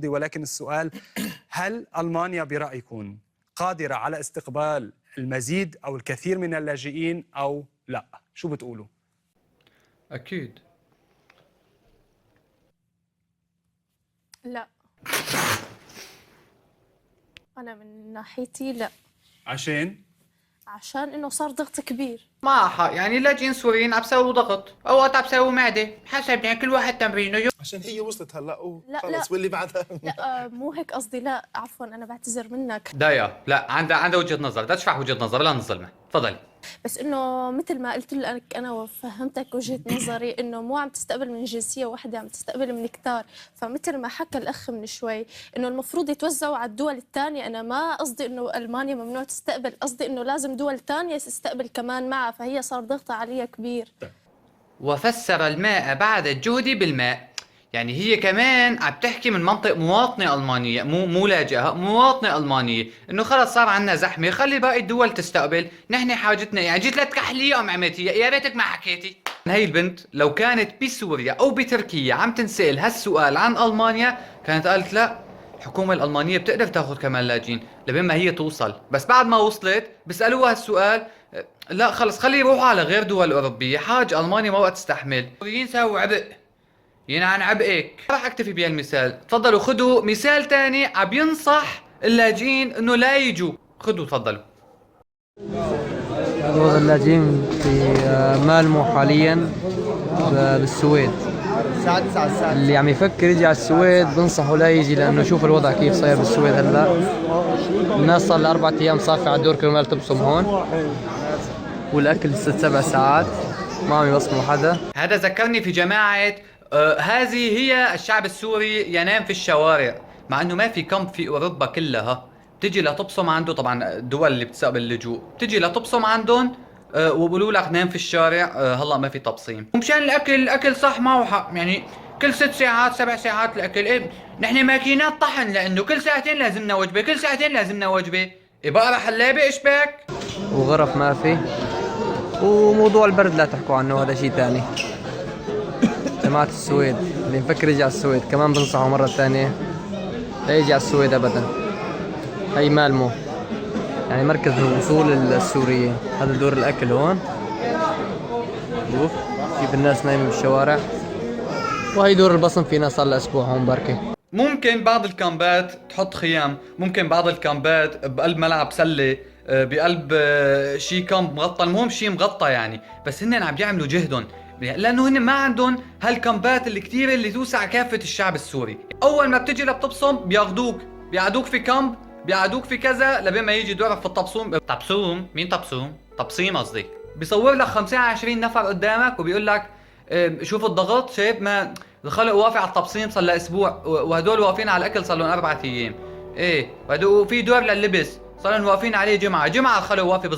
ولكن السؤال: هل ألمانيا برأيكم قادرة على استقبال المزيد أو الكثير من اللاجئين أو لا؟ شو بتقولوا؟ أكيد لا، أنا من ناحيتي لا. عشان إنه صار ضغط كبير. يعني لاجئين سوريين عم بسووا ضغط، اوقات عم بسووا معده، حسب يعني كل واحد تمرينه. عشان هي وصلت هلا لا خلص واللي بعدها لا مو هيك قصدي. لا عفوا، أنا بعتذر منك. دايا لا، عندها وجهه نظر، بدها تشرح وجهه نظر، لا نظلمها، تفضلي. بس إنه مثل ما قلت لك أنا وفهمتك وجهة نظري، إنه مو عم تستقبل من جنسية واحدة، عم تستقبل من كتار. فمثل ما حكى الأخ من شوي إنه المفروض يتوزعوا على الدول الثانية. أنا ما قصدي إنه ألمانيا ممنوع تستقبل، قصدي إنه لازم دول ثانية تستقبل كمان معها، فهي صار ضغطها عليها كبير. وفسر الماء بعد الجهد بالماء، يعني هي كمان عم تحكي من منطق مواطنة ألمانية، مو لاجئة، مواطنة ألمانية، إنه خلص صار عندنا زحمة، خلي باقي الدول تستقبل، نحن حاجتنا يعني جيت لتكحلي أم عمتي، يا ريتك ما حكيتي. هي البنت لو كانت بسوريا أو بتركيا عم تنسأل هالسؤال عن ألمانيا كانت قالت لا، الحكومة الألمانية بتقدر تاخذ كمان لاجئين لبين ما هي توصل، بس بعد ما وصلت بيسألوها هالسؤال لا خلص خلي يروحوا على غير دول أوروبية، حاج ألمانيا ما وقت تستحمل، السوريين سووا عبء ينعن عبئك. راح اكتفي بهالمثال، تفضلوا خذوا مثال تاني عم ينصح اللاجئين انه لا يجوا، خذوا تفضلوا. وضع اللاجئين في مالمو حاليا بالسويد. اللي عم يفكر يجي على السويد بنصحه لا يجي، لانه شوف الوضع كيف صاير بالسويد هلا. الناس صار لها 4 ايام صافي على الدور كرمال تبصم هون، والاكل 6-7 ساعات ما عم يبصموا حدا. هذا ذكرني في جماعة هذه هي الشعب السوري ينام في الشوارع، مع انه ما في كامب في اوروبا كلها بتجي لتبصم عنده، طبعا الدول اللي بتستقبل اللجوء بتجي لتبصم عندهم وبقولوا لك نام في الشارع. هلا ما في تبصيم ومشان الاكل صح معه حق، يعني كل 6 ساعات 7 ساعات الاكل. إيه نحن ماكينات طحن، لانه كل ساعتين لازمنا وجبه، كل ساعتين لازمنا وجبه. إيه بقرا حلابه اشباك وغرف ما في. وموضوع البرد لا تحكوا عنه، هذا شيء ثاني. جماعة السويد اللي مفكر يجي على السويد كمان بنصحه مرة ثانية لا يجي على السويد ابدا. هي مالمو يعني مركز الوصول السوريين، هذا دور الاكل هون، شوف كيف الناس نايمة بالشوارع، وهي دور البصم، في ناس صار لها اسبوع هون بركة. ممكن بعض الكامبات تحط خيام، ممكن بعض الكامبات بقلب ملعب سلة، بقلب شي كامب مغطى، المهم شي مغطى يعني، بس هن عم يعملوا جهدهم لانه هن ما عندهم هالكامبات اللي كتير اللي توسع كافة الشعب السوري. اول ما بتجي لبتبصم بياخدوك في كامب، بيقعدوك في كذا لبين ما يجي دورك في التبصوم. تبصوم مين؟ تبصيم قصدي. بيصور لك 50-20 نفر قدامك وبيقول لك شوف الضغط، شايف ما الخلق واقف على التبصيم صار له اسبوع، وهدول واقفين على الاكل صار لهم 4 ايام. ايه وفي دور لللبس صار لهم واقفين عليه جمعه الخلق واقفه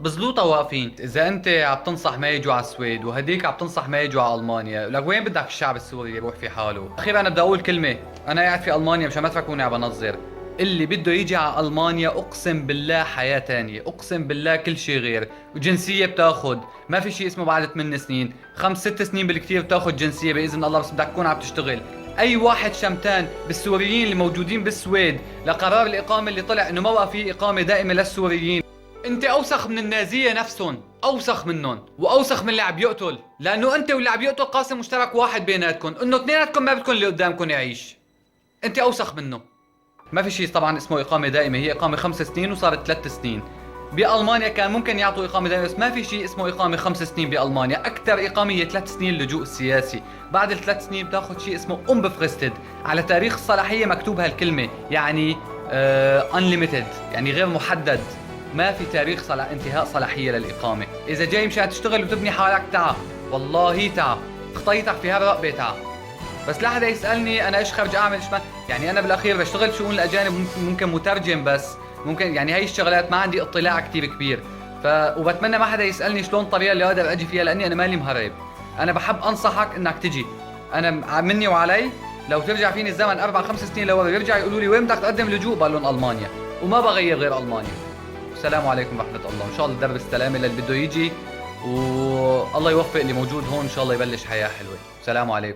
بزلوطه واقفين. اذا انت عم تنصح ما يجوا على السويد وهديك عم تنصح ما يجوا على المانيا، لك وين بدك الشعب السوري يروح في حاله؟ اخيرا انا بدي اقول كلمه، انا قاعد في المانيا مشان ما تفكروني عم بنظر. اللي بده يجي على المانيا اقسم بالله حياه تانية، اقسم بالله كل شيء غير، وجنسيه بتاخذ، ما في شيء اسمه بعد 8 سنين، 5-6 سنين بالكثير بتاخذ جنسيه باذن الله، بس بدك تكون عم تشتغل. اي واحد شمتان بالسوريين اللي موجودين بالسويد لقرار الاقامه اللي طلع انه ما بقى في اقامه دائمه للسوريين، انت اوسخ من النازيه نفسهم، اوسخ منهم واوسخ من اللي عم يقتل، لانه انت واللي عم يقتل قاسم مشترك واحد بيناتكم، انه اثنيناتكم ما بدكم اللي قدامكم يعيش. انت اوسخ منه. ما في شيء طبعا اسمه إقامة دائمة، هي إقامة 5 سنين وصارت 3 سنين. بألمانيا كان ممكن يعطوا إقامة دائمة، بس ما في شيء اسمه إقامة 5 سنين بألمانيا، أكثر إقامة هي 3 سنين اللجوء السياسي، بعد ال3 سنين بتاخذ شيء اسمه unbefristet، على تاريخ الصلاحية مكتوب هالكلمة، يعني unlimited، يعني غير محدد، ما في تاريخ انتهاء صلاحية للإقامة. إذا جاي مشان تشتغل وتبني حالك تعا، والله تعا، خطيتك في هالرقبة تعا. بس لا حدا يسألني أنا إيش خرج أعمل إيش ما، يعني أنا بالأخير بشتغل شؤون الأجانب، ممكن مترجم، بس ممكن يعني هاي الشغلات ما عندي اطلاع كتير كبير، وبتمنى ما حدا يسألني شلون الطريقة اللي أقدر أجي فيها، لأني أنا مالي مهرب. أنا بحب أنصحك إنك تجي، أنا مني وعلي لو ترجع فيني الزمن 4-5 سنين لورا يرجع يقولوا لي وين بدك تقدم لجوء، بقول لهم ألمانيا، وما بغير غير ألمانيا. السلام عليكم ورحمة الله، إن شاء الله درب السلامة للي بده يجي، والله يوفق اللي موجود هون، إن شاء الله يبلش حياة حلوة. السلام عليكم.